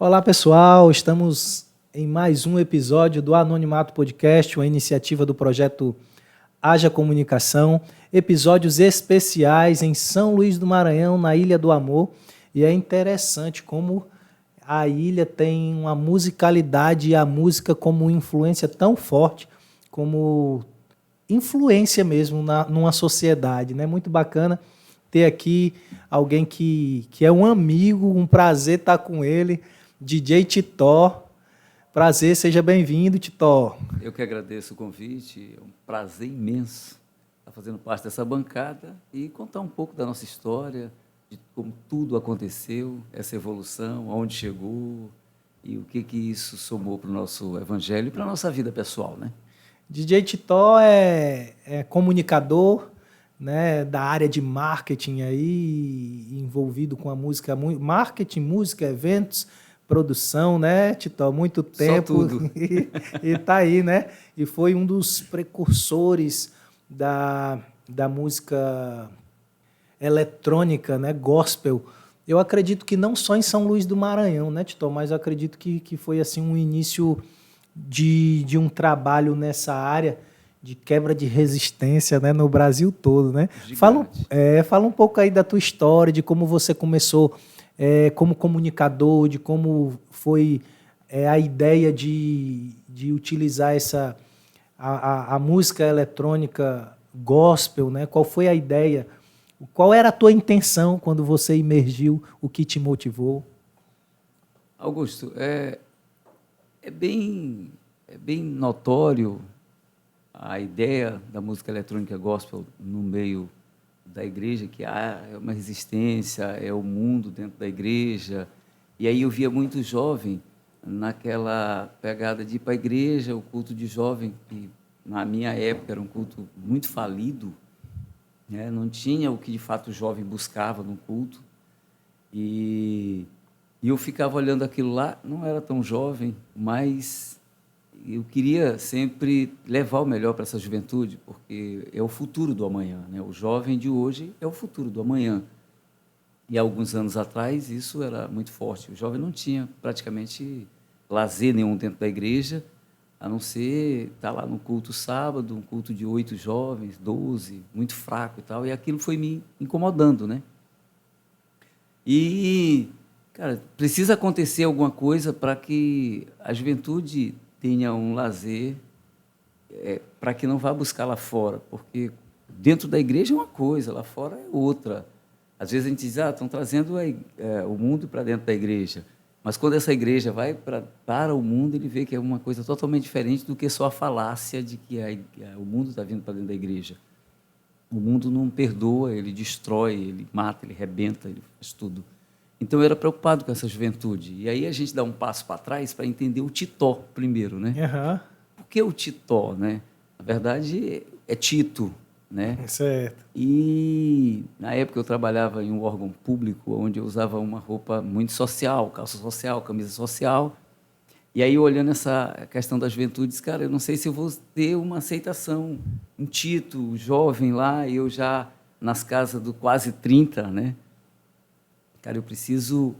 Olá, pessoal. Estamos em mais um episódio do Anonimato Podcast, uma iniciativa do projeto Haja Comunicação. Episódios especiais em São Luís do Maranhão, na Ilha do Amor. E é interessante como a ilha tem uma musicalidade e a música como influência tão forte, como influência mesmo numa sociedade, né? Muito bacana ter aqui alguém que é um amigo, um prazer estar com ele, DJ Titó. Prazer, seja bem-vindo, Titó. Eu que agradeço o convite, é um prazer imenso estar fazendo parte dessa bancada e contar um pouco da nossa história, de como tudo aconteceu, essa evolução, aonde chegou e o que isso somou para o nosso evangelho e para a nossa vida pessoal, né? DJ Titó é comunicador, né, da área de marketing aí, envolvido com a música, marketing, música, eventos, produção, né, Titó? Muito tempo. Só tudo. E tá aí, né? E foi um dos precursores da música eletrônica, né, gospel. Eu acredito que não só em São Luís do Maranhão, né, Titó? Mas eu acredito que foi assim um início de um trabalho nessa área de quebra de resistência, né, no Brasil todo, né? Fala um pouco aí da tua história, de como você começou como comunicador, de como foi a ideia de utilizar a música eletrônica gospel, né? Qual foi a ideia? Qual era a tua intenção quando você emergiu? O que te motivou? Augusto, é bem notório a ideia da música eletrônica gospel no meio da igreja, que é uma resistência, é o mundo dentro da igreja. E aí eu via muito jovem naquela pegada de ir para a igreja, o culto de jovem, que na minha época era um culto muito falido, né? Não tinha o que de fato o jovem buscava no culto. E eu ficava olhando aquilo lá, não era tão jovem, mas eu queria sempre levar o melhor para essa juventude, porque é o futuro do amanhã, né? O jovem de hoje é o futuro do amanhã. E há alguns anos atrás isso era muito forte. O jovem não tinha praticamente lazer nenhum dentro da igreja, a não ser estar lá no culto sábado, um culto de 8 jovens, 12, muito fraco e tal. E aquilo foi me incomodando, né? E, cara, precisa acontecer alguma coisa para que a juventude tenha um lazer, para que não vá buscar lá fora, porque dentro da igreja é uma coisa, lá fora é outra. Às vezes a gente diz, estão trazendo o mundo para dentro da igreja, mas quando essa igreja vai para o mundo, ele vê que é uma coisa totalmente diferente do que só a falácia de que o mundo está vindo para dentro da igreja. O mundo não perdoa, ele destrói, ele mata, ele rebenta, ele faz tudo. Então, eu era preocupado com essa juventude. E aí a gente dá um passo para trás para entender o Titó primeiro, né? Uhum. Por que o Titó, né? Na verdade, é Tito, né? Certo. E, na época, eu trabalhava em um órgão público onde eu usava uma roupa muito social, calça social, camisa social. E aí, olhando essa questão da juventude, disse, cara, eu não sei se eu vou ter uma aceitação. Um Tito, jovem lá, eu já nas casas do quase 30, né? Cara, eu preciso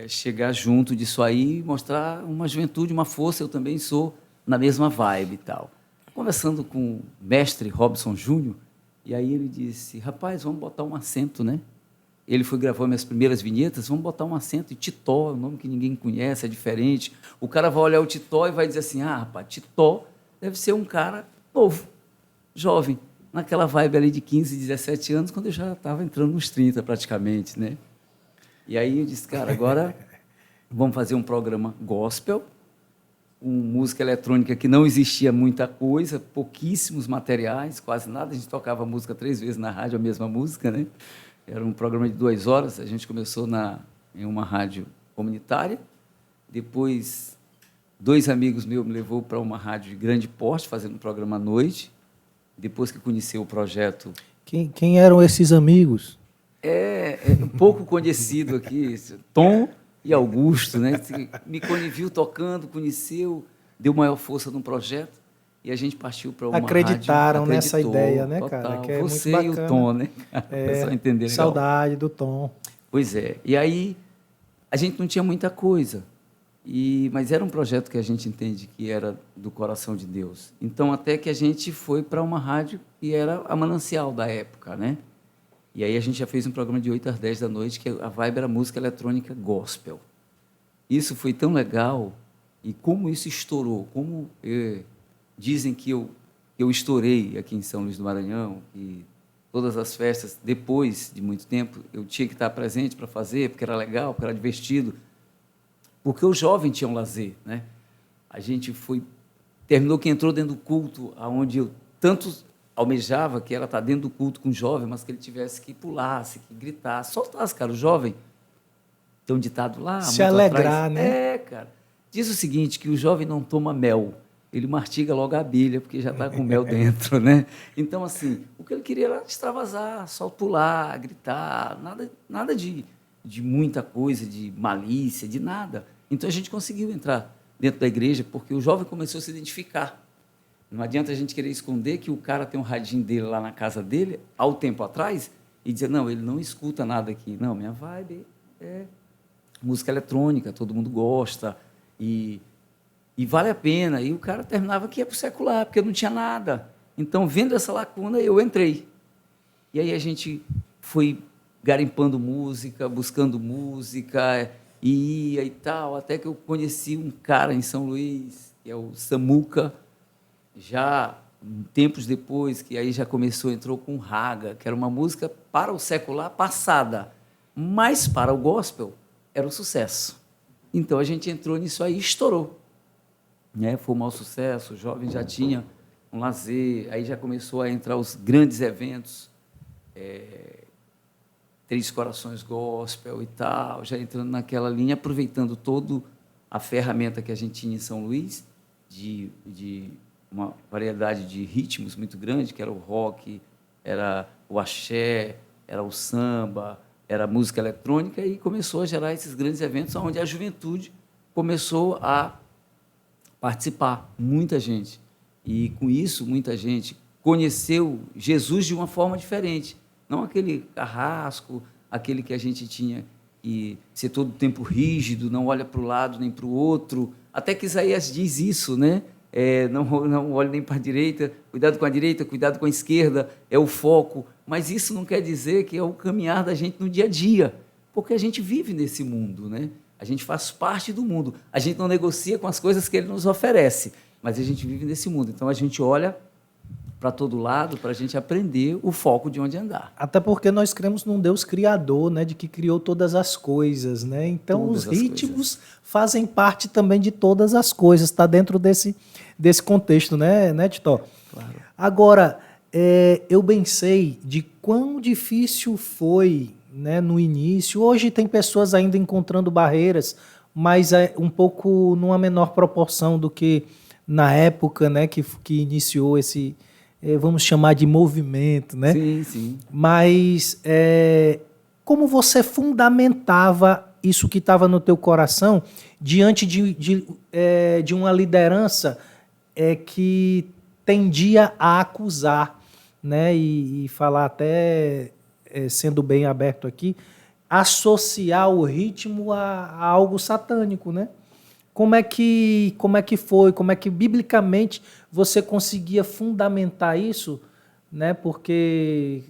chegar junto disso aí e mostrar uma juventude, uma força. Eu também sou na mesma vibe e tal. Conversando com o mestre Robson Júnior, e aí ele disse, rapaz, vamos botar um acento, né? Ele foi gravar minhas primeiras vinhetas, vamos botar um acento. E Titó, é um nome que ninguém conhece, é diferente. O cara vai olhar o Titó e vai dizer assim, rapaz, Titó deve ser um cara novo, jovem, naquela vibe ali de 15, 17 anos, quando eu já estava entrando nos 30 praticamente, né? E aí eu disse, cara, agora vamos fazer um programa gospel, com música eletrônica que não existia muita coisa, pouquíssimos materiais, quase nada. A gente tocava música 3 vezes na rádio, a mesma música, né? Era um programa de 2 horas. A gente começou em uma rádio comunitária. Depois, 2 amigos meus me levou para uma rádio de grande porte, fazendo um programa à noite. Depois que conheceu o projeto... Quem eram esses amigos? É um pouco conhecido aqui, Tom e Augusto, né? Me viu tocando, conheceu, deu maior força no projeto e a gente partiu para uma Acreditaram rádio. nessa ideia, né, total. cara? Que é Você muito e bacana. o Tom, né? Para o pessoal entender legal. Saudade do Tom. Pois é. E aí a gente não tinha muita coisa. Mas era um projeto que a gente entende que era do coração de Deus. Então, até que a gente foi para uma rádio que era a Manancial da época, né? E aí a gente já fez um programa de 8 às 10 da noite, que a vibe era música eletrônica gospel. Isso foi tão legal, e como isso estourou, dizem que eu estourei aqui em São Luís do Maranhão, e todas as festas, depois de muito tempo, eu tinha que estar presente para fazer, porque era legal, porque era divertido, porque o jovem tinha um lazer, né? A gente terminou que entrou dentro do culto, onde eu tanto almejava que ela está dentro do culto com o jovem, mas que ele tivesse que pulasse, que gritasse, soltasse, cara. O jovem tem um ditado lá, se alegrar, atrás, né? Cara. Diz o seguinte, que o jovem não toma mel, ele mastiga logo a abelha, porque já está com mel dentro, né? Então, assim, o que ele queria era extravasar, só pular, gritar, nada de muita coisa, de malícia, de nada. Então, a gente conseguiu entrar dentro da igreja, porque o jovem começou a se identificar. Não adianta a gente querer esconder que o cara tem um radinho dele lá na casa dele, há um tempo atrás, e dizer, não, ele não escuta nada aqui. Não, minha vibe é música eletrônica, todo mundo gosta, e vale a pena. E o cara terminava que ia para o secular, porque não tinha nada. Então, vendo essa lacuna, eu entrei. E aí a gente foi garimpando música, buscando música, e ia e tal, até que eu conheci um cara em São Luís, que é o Samuca, já tempos depois, que aí já entrou com Raga, que era uma música para o secular passada, mas para o gospel era um sucesso. Então a gente entrou nisso aí e estourou. Né? Foi um maior sucesso, o jovem já tinha um lazer, aí já começou a entrar os grandes eventos, Três Corações Gospel e tal, já entrando naquela linha, aproveitando toda a ferramenta que a gente tinha em São Luís, de uma variedade de ritmos muito grande, que era o rock, era o axé, era o samba, era a música eletrônica, e começou a gerar esses grandes eventos onde a juventude começou a participar, muita gente. E, com isso, muita gente conheceu Jesus de uma forma diferente, não aquele carrasco, aquele que a gente tinha que ser todo o tempo rígido, não olha para o lado nem para o outro, até que Isaías diz isso, né? Não olhe nem para a direita, cuidado com a esquerda, é o foco. Mas isso não quer dizer que é o caminhar da gente no dia a dia, porque a gente vive nesse mundo, né? A gente faz parte do mundo. A gente não negocia com as coisas que ele nos oferece, mas a gente vive nesse mundo. Então, a gente olha para todo lado para a gente aprender o foco de onde andar. Até porque nós cremos num Deus criador, né, de que criou todas as coisas, né? Então Todas os as ritmos fazem parte também de todas as coisas, está dentro desse contexto, né, Tito? Claro. Agora, eu bem sei de quão difícil foi, né, no início. Hoje tem pessoas ainda encontrando barreiras, mas é um pouco numa menor proporção do que na época, né, que iniciou esse, vamos chamar de movimento, né? Sim, sim. Mas como você fundamentava isso que estava no teu coração diante de uma liderança que tendia a acusar, né? E falar até, sendo bem aberto aqui, associar o ritmo a algo satânico, né? Como é que foi? Como é que biblicamente você conseguia fundamentar isso, né? Porque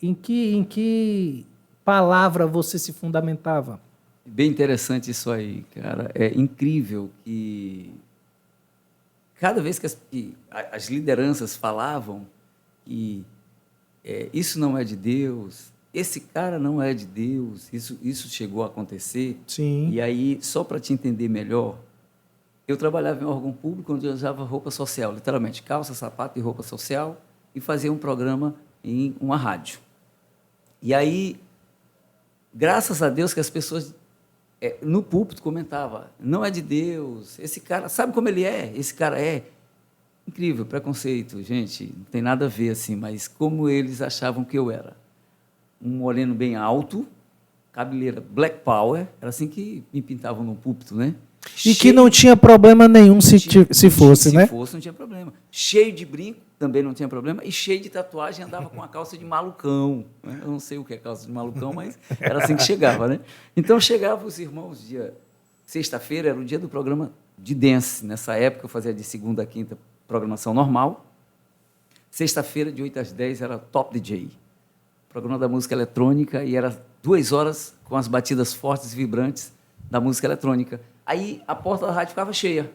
em que palavra você se fundamentava? Bem interessante isso aí, cara. É incrível que cada vez que as lideranças falavam que isso não é de Deus, esse cara não é de Deus, isso chegou a acontecer. Sim. E aí, só para te entender melhor, eu trabalhava em órgão público onde eu usava roupa social, literalmente, calça, sapato e roupa social, e fazia um programa em uma rádio. E aí, graças a Deus que as pessoas no púlpito comentavam, não é de Deus, esse cara, sabe como ele é? Esse cara é incrível, preconceito, gente, não tem nada a ver assim, mas como eles achavam que eu era. Um moreno bem alto, cabeleira black power, era assim que me pintavam no púlpito, né? E que não tinha problema nenhum se fosse, né? Se fosse, não tinha problema. Cheio de brinco, também não tinha problema, e cheio de tatuagem, andava com a calça de malucão. Né? Eu não sei o que é calça de malucão, mas era assim que chegava, né? Então, chegavam os irmãos, dia sexta-feira era o dia do programa de dance. Nessa época eu fazia de segunda a quinta programação normal. Sexta-feira, de 8 às 10, era Top DJ, programa da música eletrônica, e era 2 horas com as batidas fortes e vibrantes da música eletrônica. Aí a porta da rádio ficava cheia,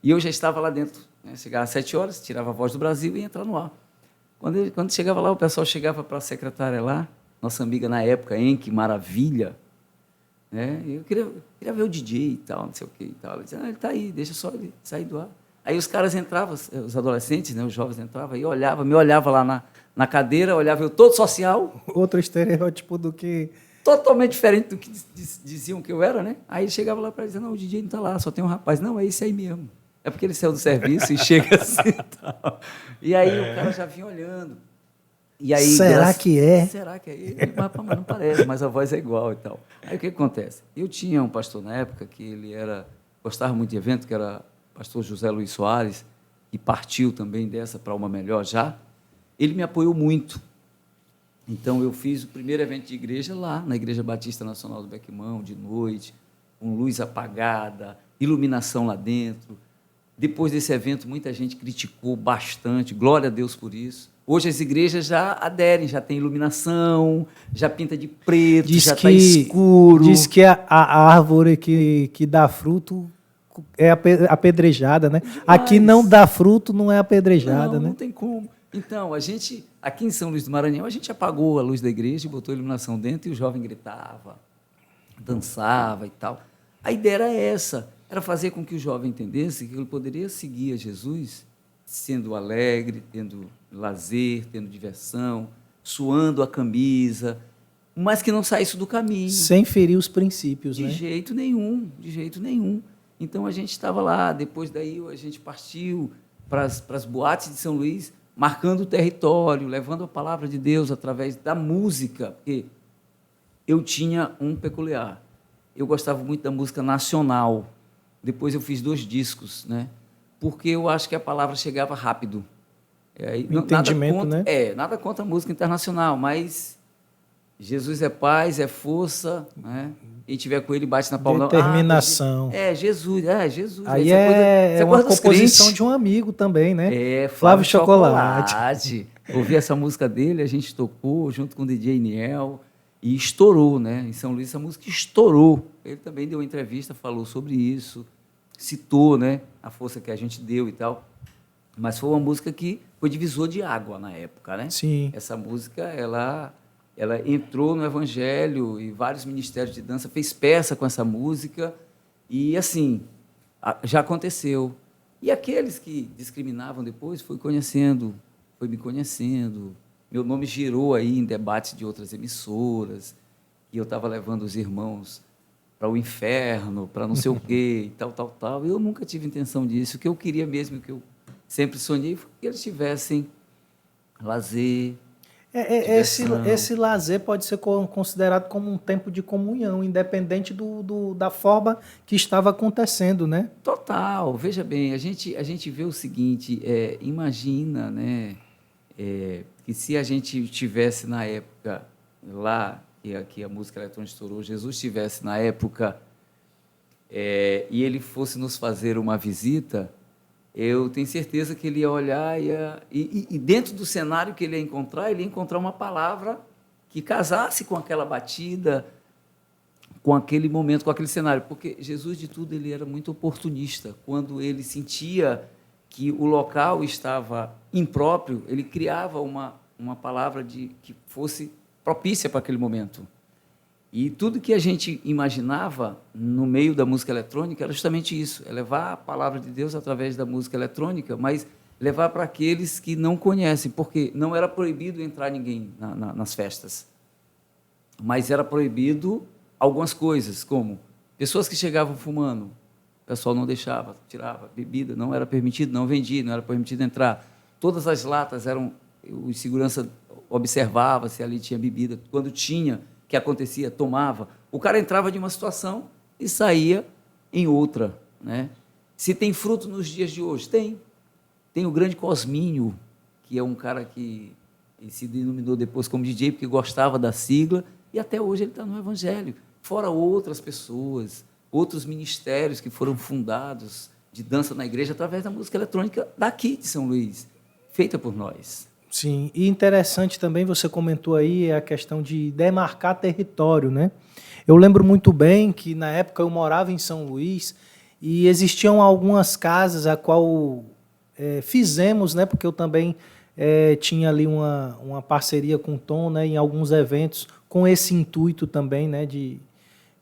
e eu já estava lá dentro, né? Chegava às 7 horas, tirava a Voz do Brasil e ia entrar no ar. Quando chegava lá, o pessoal chegava para a secretária lá, nossa amiga na época, Enki Maravilha, né? Eu queria ver o DJ e tal, não sei o que e tal. Ela dizia, ele está aí, deixa só ele sair do ar. Aí os caras entravam, os adolescentes, né, os jovens entravam e me olhava lá na cadeira, olhava eu todo social. Outro estereótipo do que... Totalmente diferente do que diziam que eu era, né? Aí ele chegava lá para dizer, não, o DJ não está lá, só tem um rapaz. Não, é esse aí mesmo. É porque ele saiu do serviço e chega assim e tal. E aí o cara já vinha olhando. E aí, será que é? Será que é ele? Mas não parece, mas a voz é igual e tal. Aí o que acontece? Eu tinha um pastor na época que ele gostava muito de evento, que era o pastor José Luiz Soares, que partiu também dessa para uma melhor já. Ele me apoiou muito. Então, eu fiz o primeiro evento de igreja lá, na Igreja Batista Nacional do Bequimão, de noite, com luz apagada, iluminação lá dentro. Depois desse evento, muita gente criticou bastante, glória a Deus por isso. Hoje as igrejas já aderem, já tem iluminação, já pinta de preto, já está escuro. Diz que a árvore que dá fruto é apedrejada, né? Demais. Aqui não dá fruto, não é apedrejada, né? Não tem como. Então, aqui em São Luís do Maranhão, a gente apagou a luz da igreja e botou a iluminação dentro e o jovem gritava, dançava e tal. A ideia era essa, era fazer com que o jovem entendesse que ele poderia seguir a Jesus sendo alegre, tendo lazer, tendo diversão, suando a camisa, mas que não saísse do caminho. Sem ferir os princípios, né? De jeito nenhum, de jeito nenhum. Então, a gente estava lá, depois daí a gente partiu para as boates de São Luís, marcando o território, levando a palavra de Deus através da música, porque eu tinha um peculiar. Eu gostava muito da música nacional. Depois eu fiz 2 discos, né? Porque eu acho que a palavra chegava rápido. Entendimento, nada contra, né? Nada contra a música internacional, mas Jesus é paz, é força, né? Quem tiver com ele bate na palma. Determinação. Jesus. Aí é uma composição crentes. de um amigo também, né? Flávio Chocolate. Ouvi essa música dele, a gente tocou junto com o DJ Niel e estourou, né? Em São Luís essa música estourou. Ele também deu uma entrevista, falou sobre isso, citou, né, a força que a gente deu e tal. Mas foi uma música que foi divisor de água na época, né? Sim. Essa música, ela entrou no Evangelho e vários ministérios de dança fez peça com essa música e, assim, já aconteceu. E aqueles que discriminavam depois foi me conhecendo. Meu nome girou aí em debates de outras emissoras e eu estava levando os irmãos para o inferno, para não sei o quê, e tal. Eu nunca tive intenção disso. O que eu queria mesmo, o que eu sempre sonhei, foi que eles tivessem lazer. Esse lazer pode ser considerado como um tempo de comunhão, independente da forma que estava acontecendo, né? Total. Veja bem, a gente vê o seguinte, imagina, né, que se a gente tivesse na época lá, que a música eletrônica estourou, Jesus estivesse na época e ele fosse nos fazer uma visita, eu tenho certeza que ele ia olhar e dentro do cenário que ele ia encontrar uma palavra que casasse com aquela batida, com aquele momento, com aquele cenário. Porque Jesus, de tudo, ele era muito oportunista. Quando ele sentia que o local estava impróprio, ele criava uma palavra que fosse propícia para aquele momento. E tudo que a gente imaginava no meio da música eletrônica era justamente isso, é levar a palavra de Deus através da música eletrônica, mas levar para aqueles que não conhecem, porque não era proibido entrar ninguém nas festas, mas era proibido algumas coisas, como pessoas que chegavam fumando, o pessoal não deixava, tirava, bebida, não era permitido, não vendia, não era permitido entrar. Todas as latas o segurança observava se ali tinha bebida, quando tinha, que acontecia, tomava. O cara entrava de uma situação e saía em outra, né? Se tem fruto nos dias de hoje? Tem. Tem o grande Cosminho, que é um cara que se denominou depois como DJ, porque gostava da sigla, e até hoje ele está no Evangelho. Fora outras pessoas, outros ministérios que foram fundados de dança na igreja através da música eletrônica daqui de São Luís, feita por nós. Sim, e interessante também, você comentou aí a questão de demarcar território, né? Eu lembro muito bem que na época eu morava em São Luís e existiam algumas casas a qual fizemos, né? Porque eu também tinha ali uma parceria com o Tom, né? Em alguns eventos com esse intuito também, né? De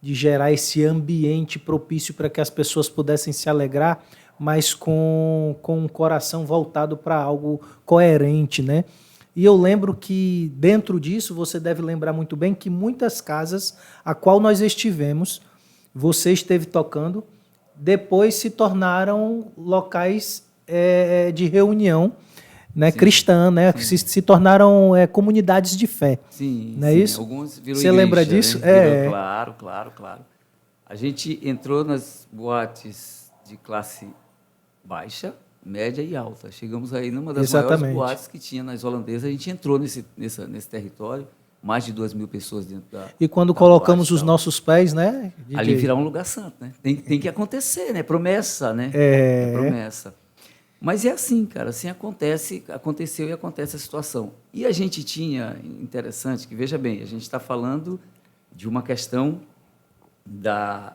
gerar esse ambiente propício para que as pessoas pudessem se alegrar, mas com um coração voltado para algo coerente, né? E eu lembro que dentro disso, você deve lembrar muito bem que muitas casas a qual nós estivemos, você esteve tocando, depois se tornaram locais de reunião, né, cristã, né, que se tornaram comunidades de fé. Sim, não é sim. isso? Alguns virou Você igreja, lembra disso? Né? Claro. A gente entrou nas boates de classe baixa, média e alta. Chegamos aí numa das maiores boates que tinha nas holandesas. A gente entrou nesse território, mais de 2.000 pessoas dentro da E quando da colocamos boate, os nossos pés, né, DJ? Ali virar um lugar santo, né? Tem que acontecer, né? Promessa, né? Promessa. Mas é assim, cara, assim aconteceu e acontece a situação. E a gente tinha, interessante, que veja bem, a gente está falando de uma questão da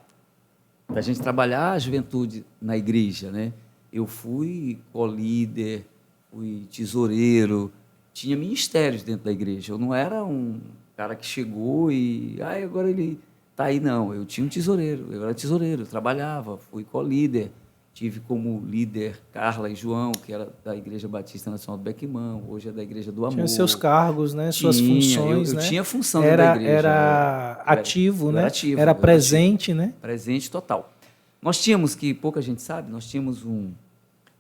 gente trabalhar a juventude na igreja, né? Eu fui co-líder, fui tesoureiro, tinha ministérios dentro da igreja. Eu não era um cara que chegou e agora ele está aí, não. Eu tinha um tesoureiro, eu era tesoureiro, eu trabalhava, fui co-líder. Tive como líder Carla e João, que era da Igreja Batista Nacional do Bequimão, hoje é da Igreja do Amor. Tinha seus cargos, né? Suas funções, eu né? Tinha função da igreja. Era ativo, né? Era ativo. Era presente, né? Presente total. Nós tínhamos, que pouca gente sabe, nós tínhamos um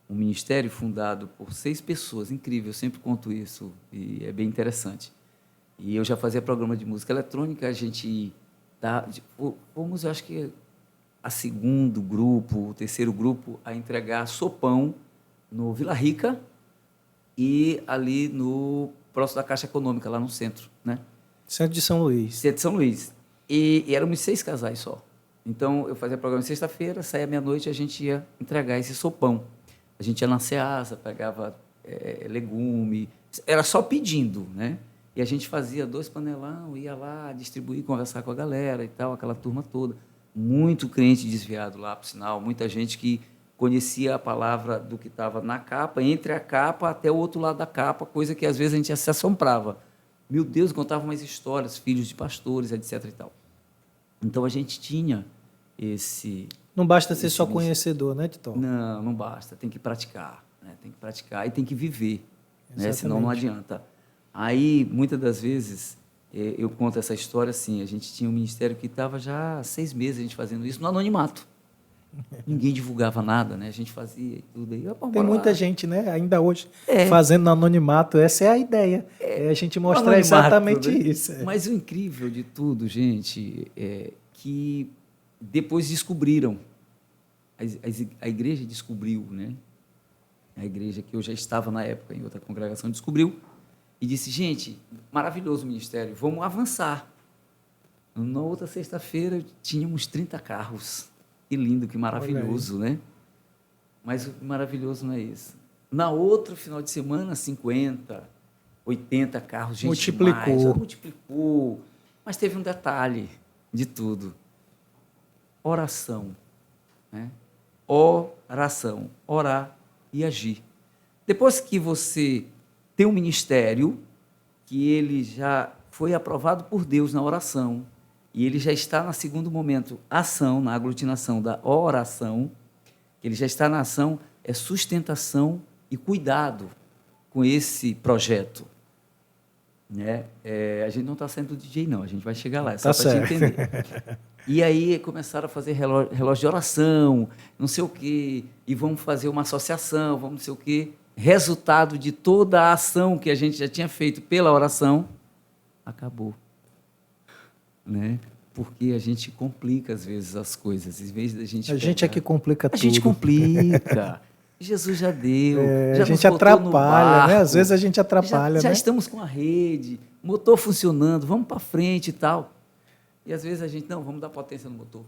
ministério fundado por 6 pessoas, incrível, eu sempre conto isso, e é bem interessante. E eu já fazia programa de música eletrônica, a gente fomos, eu acho que a segundo grupo, o terceiro grupo, a entregar sopão no Vila Rica e ali no próximo da Caixa Econômica, lá no centro, né? Centro de São Luís. Centro de São Luís. E éramos 6 casais só. Então, eu fazia programa sexta-feira, saía meia-noite e a gente ia entregar esse sopão. A gente ia na Ceasa, pegava legume, era só pedindo, né? E a gente fazia 2 panelão, ia lá distribuir, conversar com a galera e tal, aquela turma toda. Muito crente desviado lá, por sinal, muita gente que conhecia a palavra do que estava na capa, entre a capa até o outro lado da capa, coisa que às vezes a gente se assombrava. Meu Deus, contava umas histórias, filhos de pastores, etc. e tal. Então a gente tinha esse... Não basta ser só conhecedor, né, Tito? Não basta, tem que praticar, né? Tem que praticar e tem que viver, né? Senão não adianta. Aí, muitas das vezes... eu conto essa história assim, a gente tinha um ministério que estava já há 6 meses a gente fazendo isso no anonimato. Ninguém divulgava nada, né? A gente fazia e tudo. Aí, tem muita gente, né? Ainda hoje, fazendo no anonimato. Essa é a ideia. A gente mostrar exatamente isso. Mas o incrível de tudo, gente, é que depois descobriram. A igreja descobriu, né? A igreja que eu já estava na época em outra congregação descobriu. E disse, gente, maravilhoso o ministério, vamos avançar. Na outra sexta-feira, tínhamos 30 carros. Que lindo, que maravilhoso, né? Mas o maravilhoso não é isso. Na outra final de semana, 50, 80 carros, gente multiplicou. Mas teve um detalhe de tudo. Oração. Né? Oração. Orar e agir. Depois que você... tem um ministério que ele já foi aprovado por Deus na oração e ele já está no segundo momento, ação, na aglutinação da oração, ele já está na ação, é sustentação e cuidado com esse projeto. Né? A gente não está sendo DJ, não, a gente vai chegar lá, é só para te entender. E aí começaram a fazer relógio de oração, não sei o quê, e vamos fazer uma associação, vamos não sei o quê. Resultado de toda a ação que a gente já tinha feito pela oração, acabou. Né? Porque a gente complica, às vezes, as coisas. Em vez da gente é que complica tudo. A gente complica. Jesus já deu. Já a gente atrapalha, né? Às vezes a gente atrapalha. Já estamos com a rede, motor funcionando, vamos para frente e tal. E às vezes a gente, não, vamos dar potência no motor.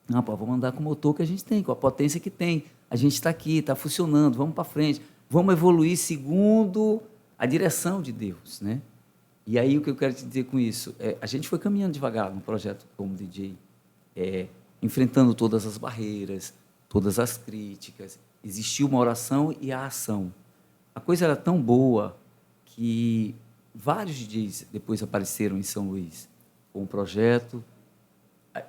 Não, pô, vamos andar com o motor que a gente tem, com a potência que tem. A gente está aqui, está funcionando, vamos para frente. Vamos evoluir segundo a direção de Deus, né? E aí o que eu quero te dizer com isso? A gente foi caminhando devagar no projeto como DJ, enfrentando todas as barreiras, todas as críticas. Existiu uma oração e a ação. A coisa era tão boa que vários DJs depois apareceram em São Luís com um projeto.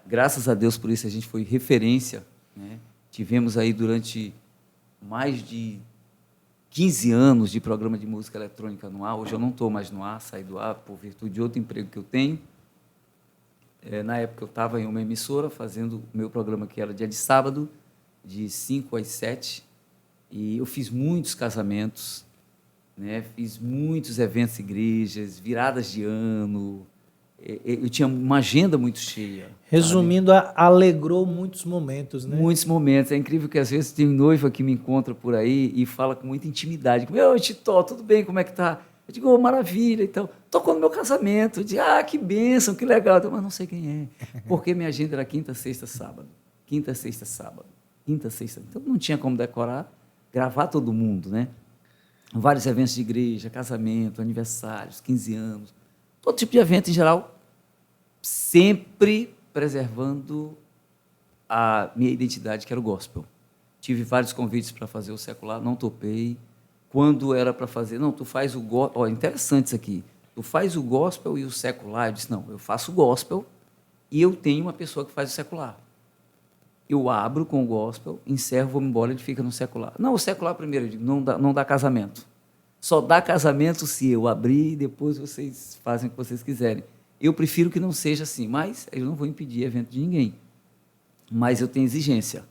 Graças a Deus por isso a gente foi referência, né? Tivemos aí durante mais de 15 anos de programa de música eletrônica no ar. Hoje eu não estou mais no ar, saí do ar por virtude de outro emprego que eu tenho. Na época eu estava em uma emissora fazendo o meu programa, que era dia de sábado, de 5 às 7, e eu fiz muitos casamentos, né? Fiz muitos eventos em igrejas, viradas de ano. Eu tinha uma agenda muito cheia. Resumindo, alegrou muitos momentos, né? Muitos momentos. É incrível que, às vezes, tem noiva que me encontra por aí e fala com muita intimidade. Meu, Titó, tudo bem? Como é que tá? Eu digo, oh, maravilha. Então, tocou no meu casamento. Eu digo, que bênção, que legal. Eu digo, mas não sei quem é. Porque minha agenda era quinta, sexta, sábado. Quinta, sexta, sábado. Quinta, sexta. Então, não tinha como decorar, gravar todo mundo, né? Vários eventos de igreja, casamento, aniversários, 15 anos. Todo tipo de evento, em geral, sempre preservando a minha identidade, que era o gospel. Tive vários convites para fazer o secular, não topei. Quando era para fazer, não, tu faz o gospel. Interessante isso aqui. Tu faz o gospel e o secular. Eu disse, não, eu faço o gospel e eu tenho uma pessoa que faz o secular. Eu abro com o gospel, encerro, vou embora, ele fica no secular. Não, o secular primeiro, eu digo, não dá casamento. Só dá casamento se eu abrir e depois vocês fazem o que vocês quiserem. Eu prefiro que não seja assim, mas eu não vou impedir evento de ninguém. Mas eu tenho exigência.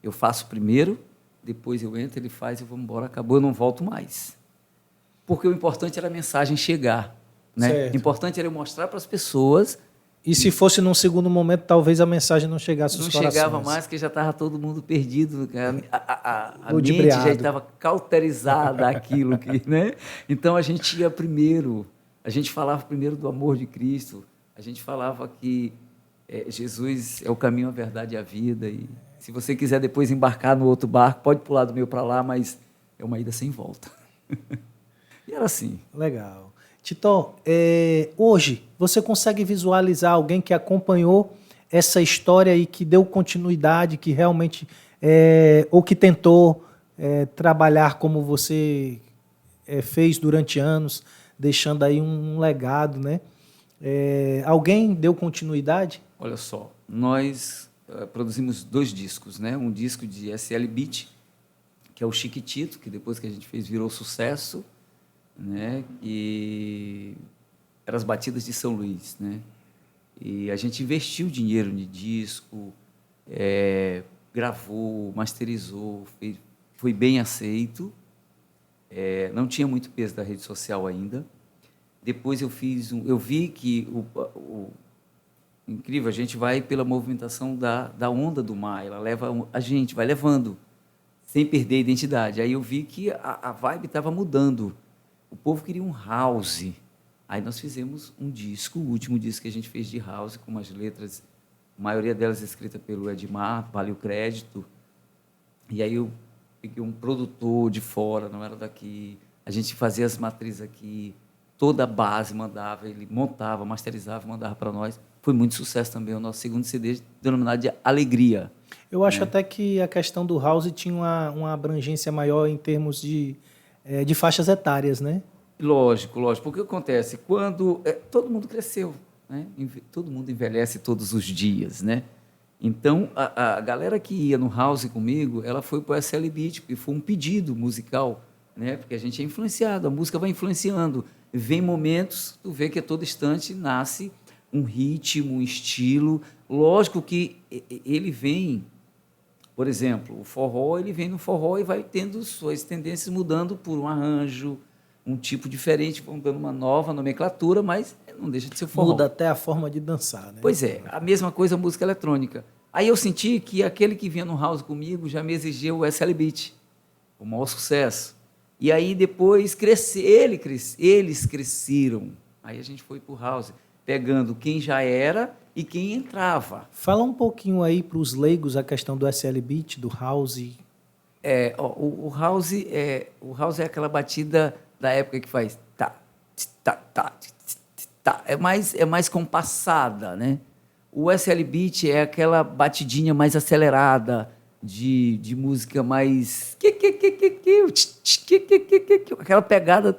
Eu faço primeiro, depois eu entro, ele faz, eu vou embora, acabou, eu não volto mais. Porque o importante era a mensagem chegar, né? Certo. O importante era eu mostrar para as pessoas. E se fosse num segundo momento, talvez a mensagem não chegasse aos corações. Não chegava mais, porque já estava todo mundo perdido. A mente Ludibriado. já estava cauterizada àquilo, né? Então, a gente ia primeiro, a gente falava primeiro do amor de Cristo, a gente falava que Jesus é o caminho, a verdade e a vida, e se você quiser depois embarcar no outro barco, pode pular do meio para lá, mas é uma ida sem volta. E era assim. Legal. Titó, hoje você consegue visualizar alguém que acompanhou essa história e que deu continuidade, que realmente, ou que tentou trabalhar como você fez durante anos, deixando aí um legado, né? Alguém deu continuidade? Olha só, nós produzimos 2 discos, né? Um disco de SL Beat, que é o Chiquitito, que depois que a gente fez virou sucesso, né? E eram as batidas de São Luís, né? E a gente investiu dinheiro no disco, gravou, masterizou, foi bem aceito. Não tinha muito peso da rede social ainda. Depois eu vi que incrível, a gente vai pela movimentação da onda do mar, ela leva a gente, vai levando, sem perder a identidade. Aí eu vi que a vibe estava mudando. O povo queria um house. Aí nós fizemos um disco, o último disco que a gente fez de house, com umas letras, a maioria delas escrita pelo Edmar, vale o crédito. E aí eu peguei um produtor de fora, não era daqui. A gente fazia as matrizes aqui, toda a base mandava, ele montava, masterizava, mandava para nós. Foi muito sucesso também o nosso segundo CD, denominado de Alegria. Eu acho até que a questão do house tinha uma abrangência maior em termos de faixas etárias, né? Lógico, porque o que acontece? Quando todo mundo cresceu, né? Todo mundo envelhece todos os dias, né? Então, a galera que ia no house comigo, ela foi para o SL Beat, porque foi um pedido musical, né? Porque a gente é influenciado, a música vai influenciando. Vem momentos, tu vê que a todo instante nasce um ritmo, um estilo. Lógico que ele vem, por exemplo, o forró, ele vem no forró e vai tendo suas tendências mudando por um arranjo, um tipo diferente, vão dando uma nova nomenclatura, mas não deixa de ser forró. Muda até a forma de dançar, né? Pois é, a mesma coisa a música eletrônica. Aí eu senti que aquele que vinha no house comigo já me exigiu o SL Beat, o maior sucesso. E aí depois eles cresceram. Aí a gente foi para o house. pegando quem já era e quem entrava. Fala um pouquinho aí para os leigos a questão do SL Beat, do house. O house é aquela batida da época que faz tá, tá, tá, tá. É mais compassada, né? O SL Beat é aquela batidinha mais acelerada de música mais aquela pegada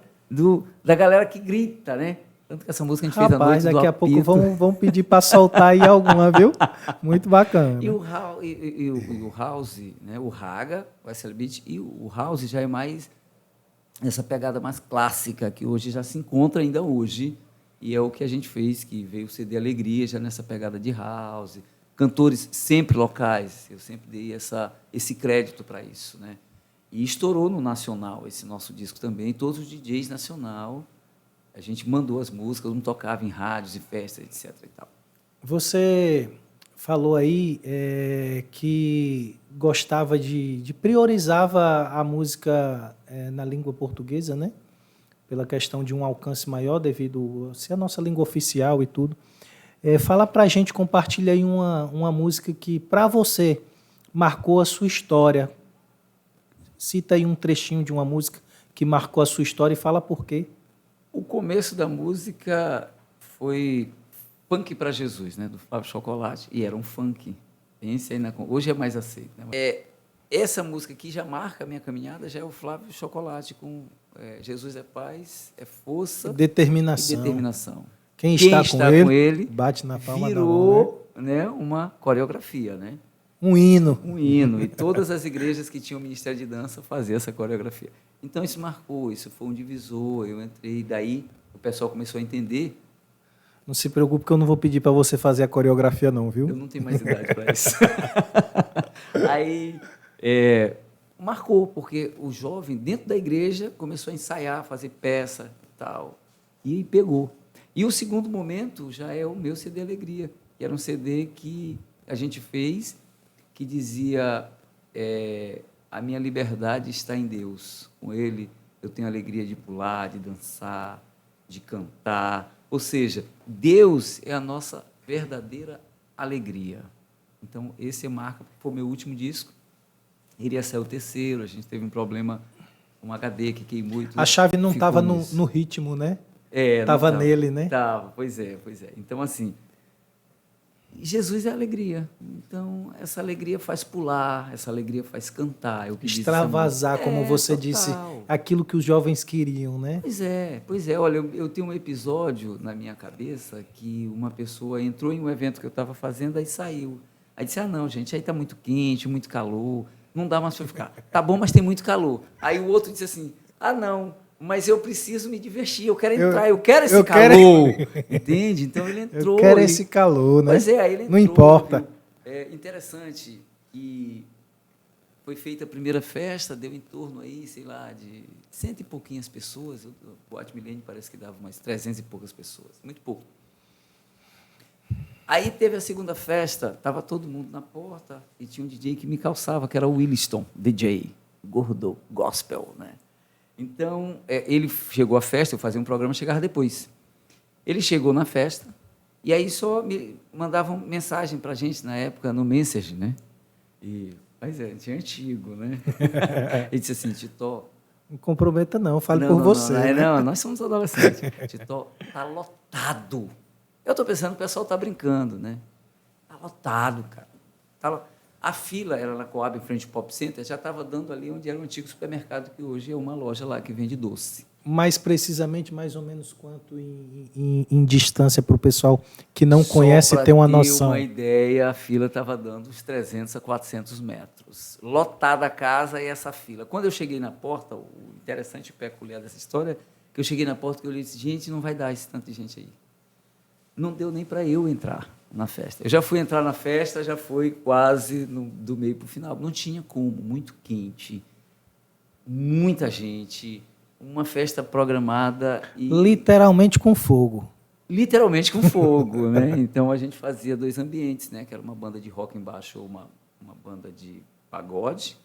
da galera que grita, né? Tanto que essa música a gente fez à noite do daqui a apito. pouco vão pedir para soltar aí alguma, viu? Muito bacana. E o house, né? O raga, o SL Beat, e o house já é mais essa pegada mais clássica, que hoje já se encontra ainda hoje, e é o que a gente fez, que veio o CD Alegria, já nessa pegada de house, cantores sempre locais, eu sempre dei esse crédito para isso, né? E estourou no nacional esse nosso disco também, todos os DJs nacional, a gente mandou as músicas, não tocava em rádios e festas, etc. E tal. Você falou aí que gostava priorizava a música na língua portuguesa, né? Pela questão de um alcance maior devido a ser a nossa língua oficial e tudo. Fala pra gente, compartilha aí uma música que, para você, marcou a sua história. Cita aí um trechinho de uma música que marcou a sua história e fala por quê. O começo da música foi Funk para Jesus, né, do Flávio Chocolate, e era um funk. Pense aí hoje é mais aceito. Né? Essa música que já marca a minha caminhada já é o Flávio Chocolate com Jesus é paz, é força determinação. E determinação. Quem está com ele bate na palma virou da mão, né, uma coreografia, né? Um hino. E todas as igrejas que tinham ministério de dança faziam essa coreografia. Então isso marcou, isso foi um divisor, eu entrei, daí o pessoal começou a entender. Não se preocupe que eu não vou pedir para você fazer a coreografia não, viu? Eu não tenho mais idade para isso. Aí marcou, porque o jovem dentro da igreja começou a ensaiar, fazer peça e tal, e pegou. E o segundo momento já é o meu CD Alegria, que era um CD que a gente fez, que dizia a minha liberdade está em Deus. Com Ele eu tenho a alegria de pular, de dançar, de cantar. Ou seja, Deus é a nossa verdadeira alegria. Então, esse marca, foi o meu último disco. Iria ser o terceiro, a gente teve um problema, um HD que queimou e tudo. A chave não estava no ritmo, né? Estava nele, né? Estava, pois é. Então, assim, Jesus é alegria. Então, essa alegria faz pular, essa alegria faz cantar. Extravasar, como você disse, aquilo que os jovens queriam, né? Pois é. Olha, eu tenho um episódio na minha cabeça que uma pessoa entrou em um evento que eu estava fazendo, aí saiu. Aí disse, não, gente, aí está muito quente, muito calor, não dá mais para ficar. Tá bom, mas tem muito calor. Aí o outro disse assim, não, mas eu preciso me divertir, eu quero entrar, eu quero esse calor. Entende? Então ele entrou. Eu quero esse calor, né? Pois aí ele entrou. Não importa. É interessante. E foi feita a primeira festa, deu em torno aí, sei lá, de 100 e pouquinhas pessoas. O Boate Milênio parece que dava umas 300 e poucas pessoas. Muito pouco. Aí teve a segunda festa, estava todo mundo na porta e tinha um DJ que me calçava, que era o Williston, DJ, gordo, gospel, né? Então, ele chegou à festa, eu fazia um programa, chegava depois. Ele chegou na festa e aí só me mandavam mensagem para a gente na época, no Messenger, né? Mas a gente é antigo, né? Ele disse assim, Titó... Não comprometa não, fale por você. Não, nós somos adolescentes. Titó, tá lotado. Eu estou pensando que o pessoal está brincando, né? Está lotado, cara. A fila era na Coab, em frente ao Pop Center, já estava dando ali onde era o antigo supermercado, que hoje é uma loja lá que vende doce. Mais precisamente, mais ou menos quanto em distância para o pessoal que não conhece ter uma noção? Só para ter uma ideia, a fila estava dando uns 300 a 400 metros. Lotada a casa e essa fila. Quando eu cheguei na porta, o interessante e peculiar dessa história, é que eu cheguei na porta e eu disse, gente, não vai dar esse tanto de gente aí. Não deu nem para eu entrar na festa. Eu já fui entrar na festa, já foi quase do meio para o final. Não tinha como, muito quente, muita gente, uma festa programada. Literalmente com fogo. Literalmente com fogo, né? Então, a gente fazia 2 ambientes, né? Que era uma banda de rock embaixo ou uma banda de pagode.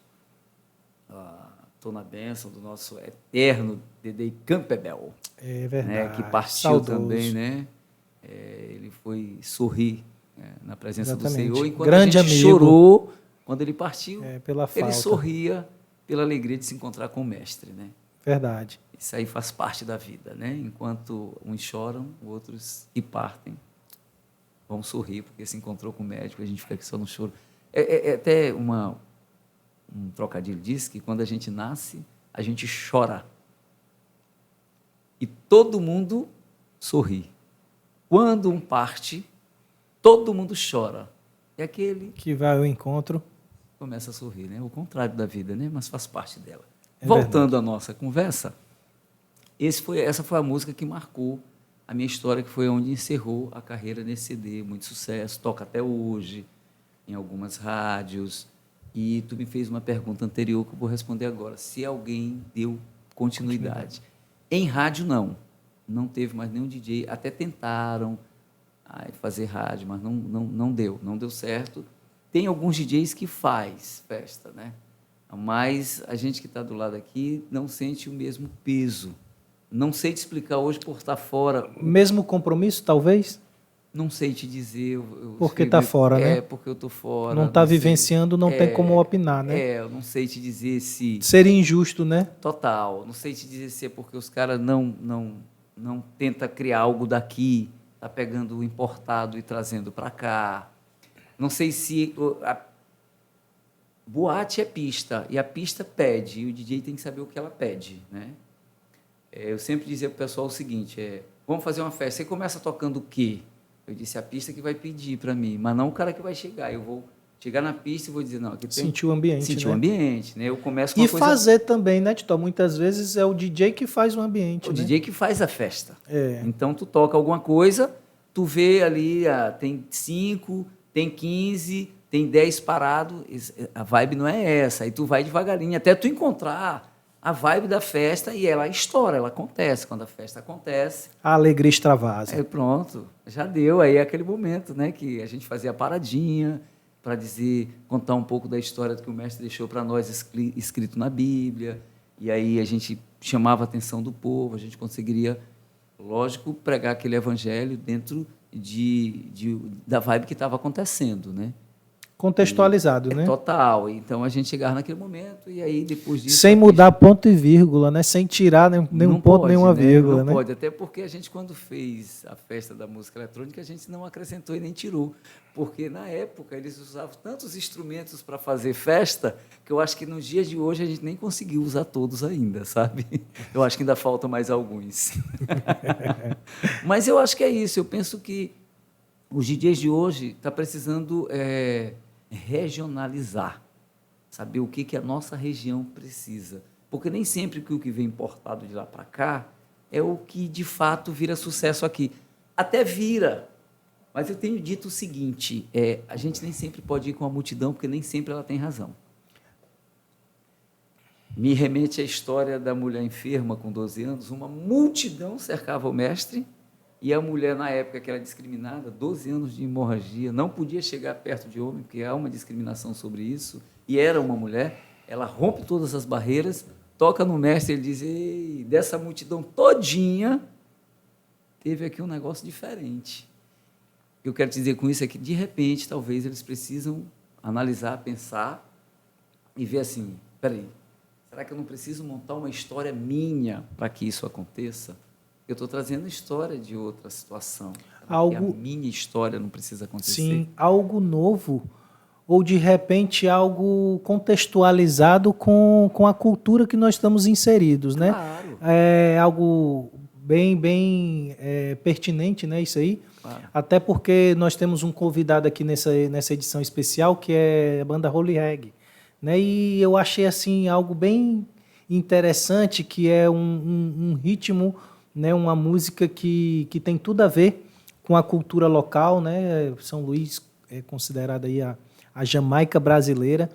Estou na bênção do nosso eterno Dedei Campbell. É verdade. Né? Que partiu saudoso. também, né? foi sorrir na presença Exatamente. do Senhor. Enquanto Grande a gente amigo. chorou, quando ele partiu, Pela ele falta. sorria pela alegria de se encontrar com o Mestre, né? Verdade. Isso aí faz parte da vida, né? Enquanto uns choram, outros que partem vão sorrir porque se encontrou com o médico, a gente fica aqui só no choro. É até um trocadilho diz que quando a gente nasce, a gente chora. E todo mundo sorri. Quando um parte, todo mundo chora. É aquele Que vai ao encontro. que começa a sorrir, né? O contrário da vida, né? Mas faz parte dela. É Voltando à nossa conversa, essa foi a música que marcou a minha história, que foi onde encerrou a carreira nesse CD, muito sucesso, toca até hoje, em algumas rádios. E tu me fez uma pergunta anterior que eu vou responder agora. Se alguém deu continuidade. Em rádio, não teve mais nenhum DJ. Até tentaram fazer rádio, mas não deu certo. Tem alguns DJs que faz festa, né? Mas a gente que está do lado aqui não sente o mesmo peso. Não sei te explicar hoje por estar fora. Mesmo compromisso, talvez? Não sei te dizer. Porque está fora, né? Porque eu estou fora. Não está sei. vivenciando, não tem como opinar, né? Eu não sei te dizer se... Seria injusto, né? Total. Não sei te dizer se é porque os caras não tentam criar algo daqui, tá pegando o importado e trazendo para cá. Não sei se... Boate é pista, e a pista pede, e o DJ tem que saber o que ela pede, né? Eu sempre dizia para o pessoal o seguinte, vamos fazer uma festa, você começa tocando o quê? Eu disse, a pista que vai pedir para mim, mas não o cara que vai chegar. Eu vou chegar na pista e vou dizer, não, aqui tem... Sentir o ambiente, Sentir né? o ambiente, né? Eu começo com E uma coisa... fazer também, né, Tito? Muitas vezes é o DJ que faz o ambiente, O né? DJ que faz a festa. É. Então, tu toca alguma coisa, tu vê ali, tem 5, tem 15, tem 10 parado, a vibe não é essa. Aí tu vai devagarinho, até tu encontrar a vibe da festa e ela estoura, ela acontece. Quando a festa acontece... A alegria extravasa. Aí pronto, já deu. Aí é aquele momento, né, que a gente fazia a paradinha para contar um pouco da história que o mestre deixou para nós escrito na Bíblia. E aí a gente chamava a atenção do povo, a gente conseguiria, lógico, pregar aquele evangelho dentro da vibe que estava acontecendo, né? Contextualizado, né? Total. Então a gente chegava naquele momento e aí depois disso... Sem mudar ponto e vírgula, né? Sem tirar nenhum ponto, nenhuma vírgula, né? Não pode, até porque a gente, quando fez a festa da música eletrônica, a gente não acrescentou e nem tirou. Porque, na época, eles usavam tantos instrumentos para fazer festa que eu acho que nos dias de hoje a gente nem conseguiu usar todos ainda, sabe? Eu acho que ainda faltam mais alguns. Mas eu acho que é isso. Eu penso que os DJs de hoje estão precisando regionalizar, saber o que a nossa região precisa. Porque nem sempre que o que vem importado de lá para cá é o que, de fato, vira sucesso aqui. Até vira, mas eu tenho dito o seguinte, a gente nem sempre pode ir com a multidão, porque nem sempre ela tem razão. Me remete à história da mulher enferma com 12 anos, uma multidão cercava o mestre, e a mulher, na época que era discriminada, 12 anos de hemorragia, não podia chegar perto de homem, porque há uma discriminação sobre isso, e era uma mulher, ela rompe todas as barreiras, toca no mestre, ele diz, ei, dessa multidão todinha, teve aqui um negócio diferente. O que eu quero te dizer com isso é que, de repente, talvez eles precisam analisar, pensar e ver assim, peraí, será que eu não preciso montar uma história minha para que isso aconteça? Eu estou trazendo história de outra situação. Algo... A minha história não precisa acontecer. Sim, algo novo ou, de repente, algo contextualizado com a cultura que nós estamos inseridos, né? Claro. É algo bem pertinente, né, isso aí? Claro. Até porque nós temos um convidado aqui nessa edição especial, que é a banda Holy Reggae, né? E eu achei assim algo bem interessante, que é um ritmo, né, uma música que tem tudo a ver com a cultura local, né? São Luís é considerada aí a Jamaica brasileira,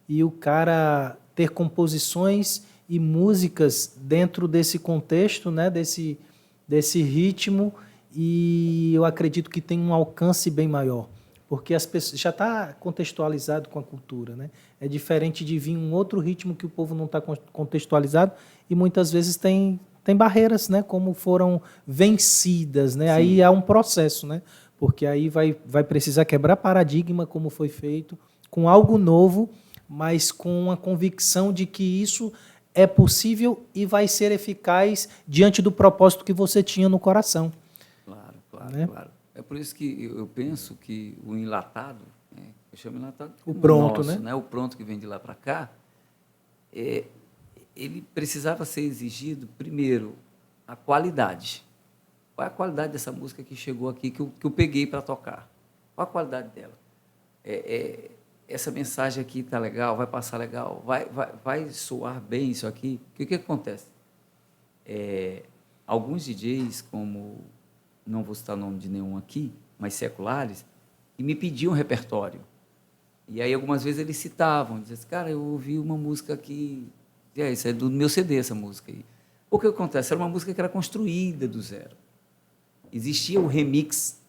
e o cara ter composições e músicas dentro desse contexto, né, desse ritmo, e eu acredito que tem um alcance bem maior, porque as pessoas já está contextualizado com a cultura, né? É diferente de vir um outro ritmo que o povo não está contextualizado, e muitas vezes tem barreiras, né, como foram vencidas, né? Aí há um processo, né, porque aí vai precisar quebrar paradigma, como foi feito, com algo novo, mas com a convicção de que isso é possível e vai ser eficaz diante do propósito que você tinha no coração. Claro, claro, Né? claro. É por isso que eu penso que o enlatado, né, eu chamo enlatado O pronto, nosso, né? O pronto que vem de lá para cá, ele precisava ser exigido, primeiro, a qualidade. Qual é a qualidade dessa música que chegou aqui, que eu peguei para tocar? Qual a qualidade dela? Essa mensagem aqui está legal, vai passar legal, vai soar bem isso aqui? O que acontece? Alguns DJs, como, não vou citar o nome de nenhum aqui, mas seculares, que me pediam repertório. E aí, algumas vezes, eles citavam, diziam assim, cara, eu ouvi uma música aqui, isso é do meu CD, essa música aí. O que acontece? Era uma música que era construída do zero. Existia o remix,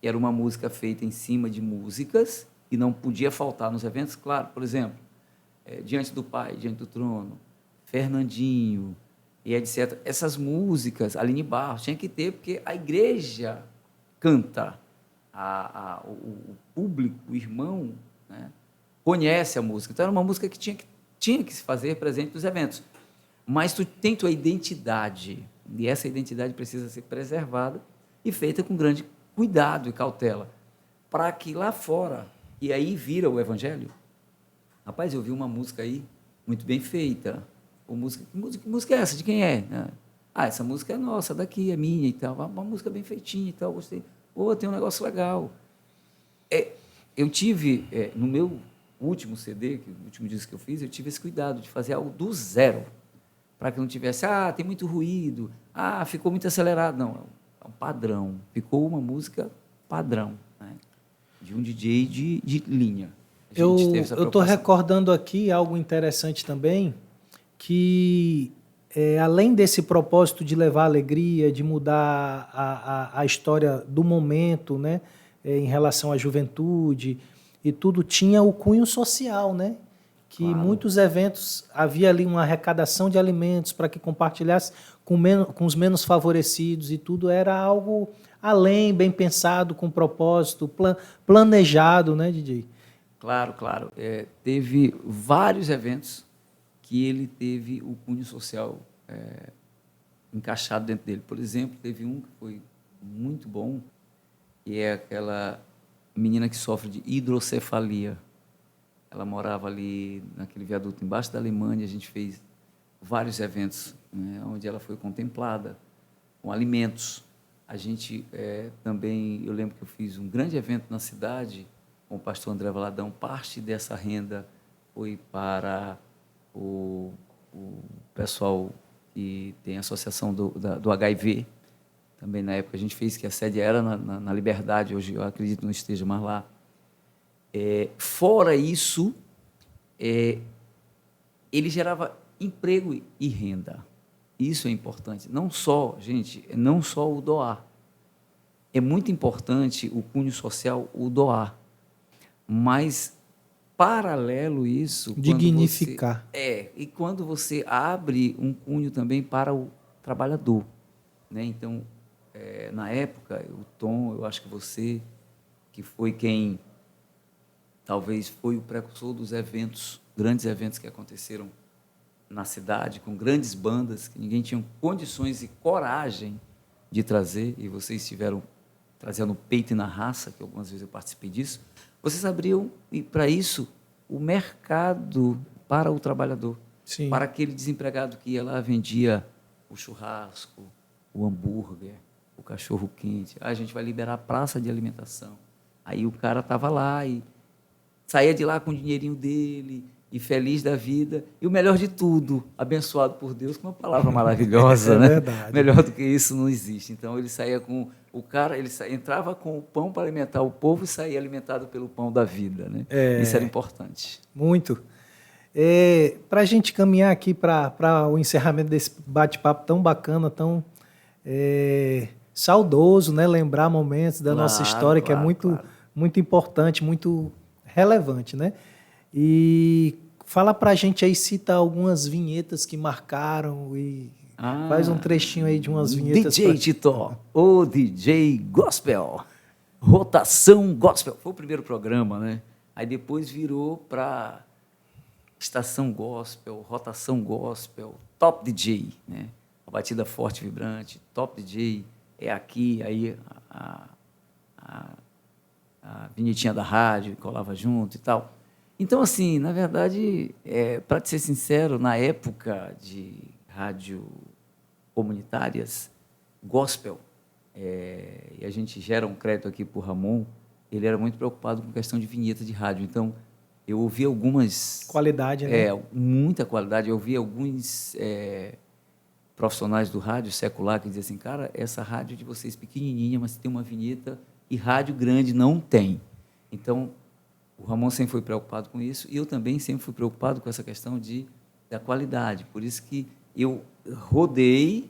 que era uma música feita em cima de músicas, e não podia faltar nos eventos, claro, por exemplo, Diante do Pai, Diante do Trono, Fernandinho, e etc. Essas músicas, Aline Barros, tinha que ter, porque a igreja canta, o público, o irmão, né, conhece a música. Então, era uma música que tinha que se fazer presente nos eventos. Mas tu tem tua identidade, e essa identidade precisa ser preservada e feita com grande cuidado e cautela, para que lá fora, e aí vira o evangelho. Rapaz, eu vi uma música aí, muito bem feita. Que música é essa? De quem é? Essa música é nossa, daqui, é minha e tal. Uma música bem feitinha e tal, gostei. Tem um negócio legal. Eu tive, no meu último CD, o último disco que eu fiz, eu tive esse cuidado de fazer algo do zero, para que não tivesse, tem muito ruído, ficou muito acelerado. Não, é um padrão. Ficou uma música padrão, né? De um DJ de linha. Eu estou recordando aqui algo interessante também, que além desse propósito de levar alegria, de mudar a história do momento, né, em relação à juventude e tudo, tinha o cunho social, né? Que claro. Muitos eventos havia ali uma arrecadação de alimentos para que compartilhasse com os menos favorecidos, e tudo era algo além, bem pensado, com propósito, planejado, né, DJ? Claro, claro. Teve vários eventos que ele teve o cunho social encaixado dentro dele. Por exemplo, teve um que foi muito bom, que é aquela menina que sofre de hidrocefalia. Ela morava ali naquele viaduto embaixo da Alemanha. A gente fez vários eventos, né, onde ela foi contemplada com alimentos. A gente também, eu lembro que eu fiz um grande evento na cidade com o pastor André Valadão. Parte dessa renda foi para o pessoal que tem a associação do HIV. Também na época a gente fez, que a sede era na Liberdade, hoje eu acredito não esteja mais lá. Fora isso, ele gerava emprego e renda. Isso é importante. Não só, gente, não só o doar. É muito importante o cunho social, o doar. Mas, paralelo isso... Dignificar. E quando você abre um cunho também para o trabalhador, né? Então, na época, o Tom, eu acho que você, que foi quem talvez foi o precursor dos eventos, grandes eventos que aconteceram na cidade, com grandes bandas, que ninguém tinha condições e coragem de trazer, e vocês estiveram trazendo peito e na raça, que algumas vezes eu participei disso. Vocês abriam, para isso, o mercado para o trabalhador. Sim. Para aquele desempregado que ia lá, vendia o churrasco, o hambúrguer, o cachorro-quente. A gente vai liberar a praça de alimentação. Aí o cara estava lá e saía de lá com o dinheirinho dele, e feliz da vida, e o melhor de tudo, abençoado por Deus, com uma palavra maravilhosa, né? Verdade. Melhor do que isso não existe. Então, ele saía com o cara, entrava com o pão para alimentar o povo e saía alimentado pelo pão da vida, né? Isso era importante. Muito. Para a gente caminhar aqui para o encerramento desse bate-papo tão bacana, tão saudoso, né? Lembrar momentos da nossa história, que é muito importante, muito relevante, né? E fala pra gente aí, cita algumas vinhetas que marcaram e faz um trechinho aí de umas vinhetas. DJ Tito, o DJ Gospel. Rotação Gospel. Foi o primeiro programa, né? Aí depois virou para Estação Gospel, Rotação Gospel, Top DJ, né? A batida forte, vibrante, Top DJ, é aqui, aí a vinhetinha da rádio colava junto e tal. Então, assim, na verdade, para te ser sincero, na época de rádio comunitárias, gospel, e a gente gera um crédito aqui para o Ramon, ele era muito preocupado com questão de vinheta de rádio. Então, eu ouvi algumas... Qualidade, né? Muita qualidade. Eu ouvi alguns profissionais do rádio secular que diziam assim, cara, essa rádio de vocês pequenininha, mas tem uma vinheta, e rádio grande não tem. Então, o Ramon sempre foi preocupado com isso, e eu também sempre fui preocupado com essa questão da qualidade. Por isso que eu rodei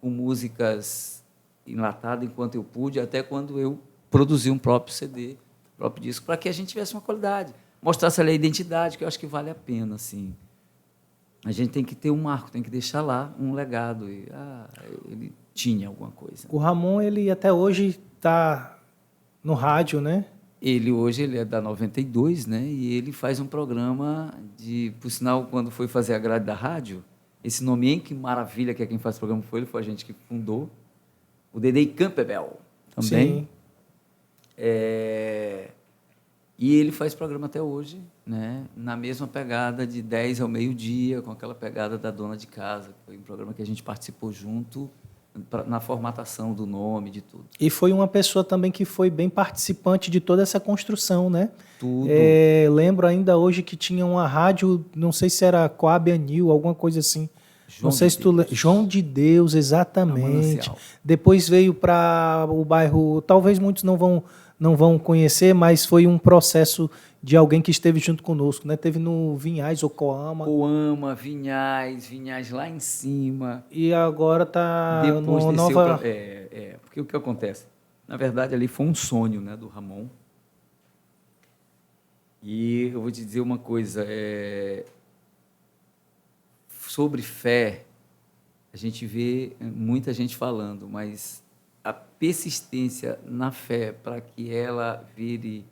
com músicas enlatadas enquanto eu pude, até quando eu produzi um próprio CD, próprio disco, para que a gente tivesse uma qualidade, mostrasse ali a identidade, que eu acho que vale a pena, assim. A gente tem que ter um marco, tem que deixar lá um legado. E, ele tinha alguma coisa. O Ramon, ele até hoje está no rádio, né? Hoje ele é da 92, né? E ele faz um programa por sinal, quando foi fazer a grade da rádio, esse nome, hein, que maravilha, que é quem faz o programa foi a gente que fundou, o Dedei Campbell também. Sim. E ele faz programa até hoje, né? Na mesma pegada de 10 ao meio-dia, com aquela pegada da dona de casa, que foi um programa que a gente participou junto, na formatação do nome, de tudo. E foi uma pessoa também que foi bem participante de toda essa construção, né? Tudo. Lembro ainda hoje que tinha uma rádio, não sei se era Coab Anil, alguma coisa assim. Não sei se tu lembra. João de Deus, exatamente. Depois veio para o bairro, talvez muitos não vão conhecer, mas foi um processo de alguém que esteve junto conosco, né? Teve no Vinhais ou Coama. Coama, Vinhais lá em cima. E agora está depois no nova... porque o que acontece? Na verdade, ali foi um sonho, né, do Ramon. E eu vou te dizer uma coisa, sobre fé, a gente vê muita gente falando, mas a persistência na fé para que ela vire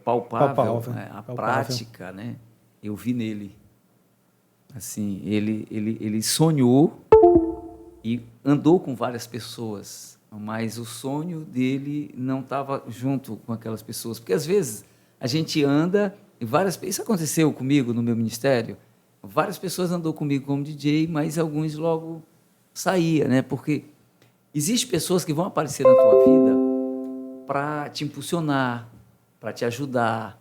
palpável, né? Palpável. Prática, né? Eu vi nele. Assim, ele sonhou e andou com várias pessoas, mas o sonho dele não estava junto com aquelas pessoas, porque às vezes a gente anda e isso aconteceu comigo no meu ministério. Várias pessoas andou comigo como DJ, mas alguns logo saía, né? Porque existem pessoas que vão aparecer na tua vida para te impulsionar, para te ajudar,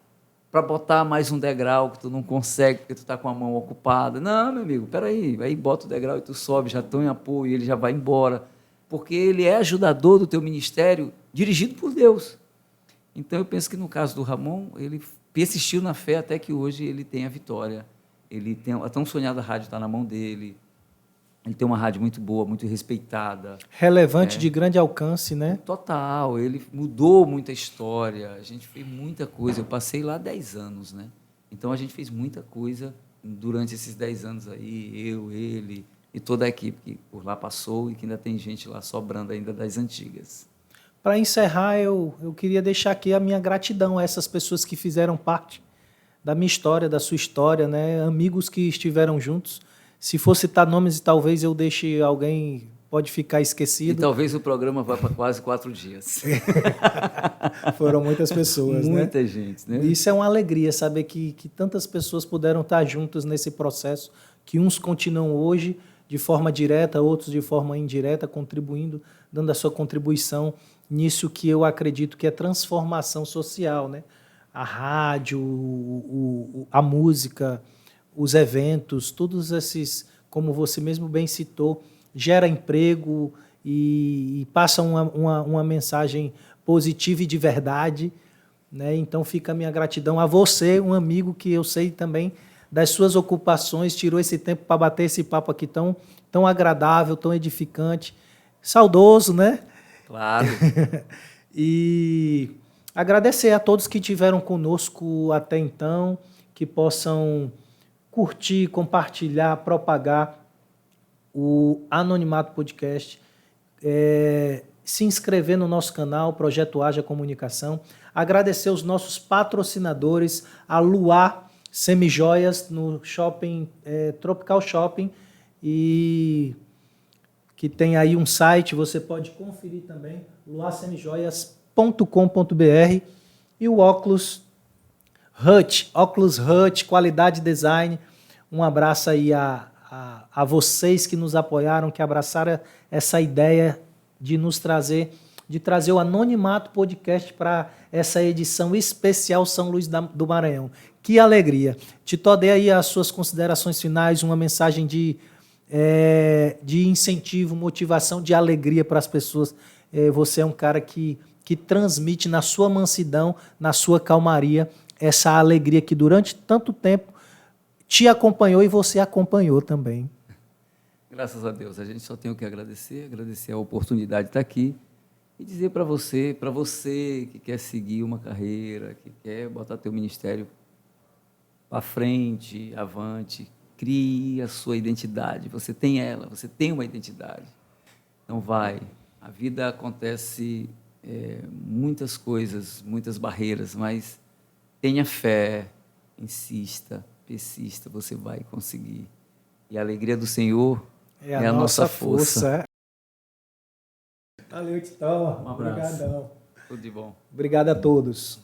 para botar mais um degrau que tu não consegue porque tu está com a mão ocupada. Não, meu amigo, peraí, aí bota o degrau e tu sobe, já estão em apoio, ele já vai embora, porque ele é ajudador do teu ministério, dirigido por Deus. Então, eu penso que no caso do Ramon, ele persistiu na fé até que hoje ele tem a vitória. Ele tem a tão sonhada rádio, está na mão dele. Ele tem uma rádio muito boa, muito respeitada. Relevante, de grande alcance, né? Total, ele mudou muita história, a gente fez muita coisa. Eu passei lá 10 anos, né? Então, a gente fez muita coisa durante esses 10 anos aí, ele e toda a equipe que por lá passou e que ainda tem gente lá sobrando ainda das antigas. Para encerrar, eu queria deixar aqui a minha gratidão a essas pessoas que fizeram parte da minha história, da sua história, né? Amigos que estiveram juntos. Se for citar nomes, talvez eu deixe alguém, pode ficar esquecido. E talvez o programa vá para quase 4 dias. Foram muitas pessoas, Muita gente, né? Isso é uma alegria, saber que tantas pessoas puderam estar juntas nesse processo, que uns continuam hoje de forma direta, outros de forma indireta, contribuindo, dando a sua contribuição nisso que eu acredito que é transformação social, né? A rádio, a música, os eventos, todos esses, como você mesmo bem citou, gera emprego e passa uma mensagem positiva e de verdade, né? Então fica a minha gratidão a você, um amigo que eu sei também das suas ocupações, tirou esse tempo para bater esse papo aqui tão agradável, tão edificante, saudoso, né? Claro. E agradecer a todos que estiveram conosco até então, que possam curtir, compartilhar, propagar o Anonimato Podcast. se inscrever no nosso canal, Projeto Haja Comunicação. Agradecer os nossos patrocinadores, a Luar Semijoias, no shopping Tropical Shopping, e que tem aí um site, você pode conferir também, luarsemijoias.com.br, e o Óculos Hut, qualidade design. Um abraço aí a vocês que nos apoiaram, que abraçaram essa ideia de trazer o Anonimato Podcast para essa edição especial São Luís do Maranhão. Que alegria. Tito, dê aí as suas considerações finais, uma mensagem de incentivo, motivação, de alegria para as pessoas. Você é um cara que transmite na sua mansidão, na sua calmaria, essa alegria que durante tanto tempo te acompanhou e você acompanhou também. Graças a Deus. A gente só tem o que agradecer a oportunidade de estar aqui e dizer para você que quer seguir uma carreira, que quer botar teu ministério para frente, avante, crie a sua identidade. Você tem ela, você tem uma identidade. Então vai. A vida acontece muitas coisas, muitas barreiras, mas tenha fé, insista, persista, você vai conseguir. E a alegria do Senhor é a nossa força. Valeu, Titão. Um abraço. Obrigadão. Tudo de bom. Obrigado a todos.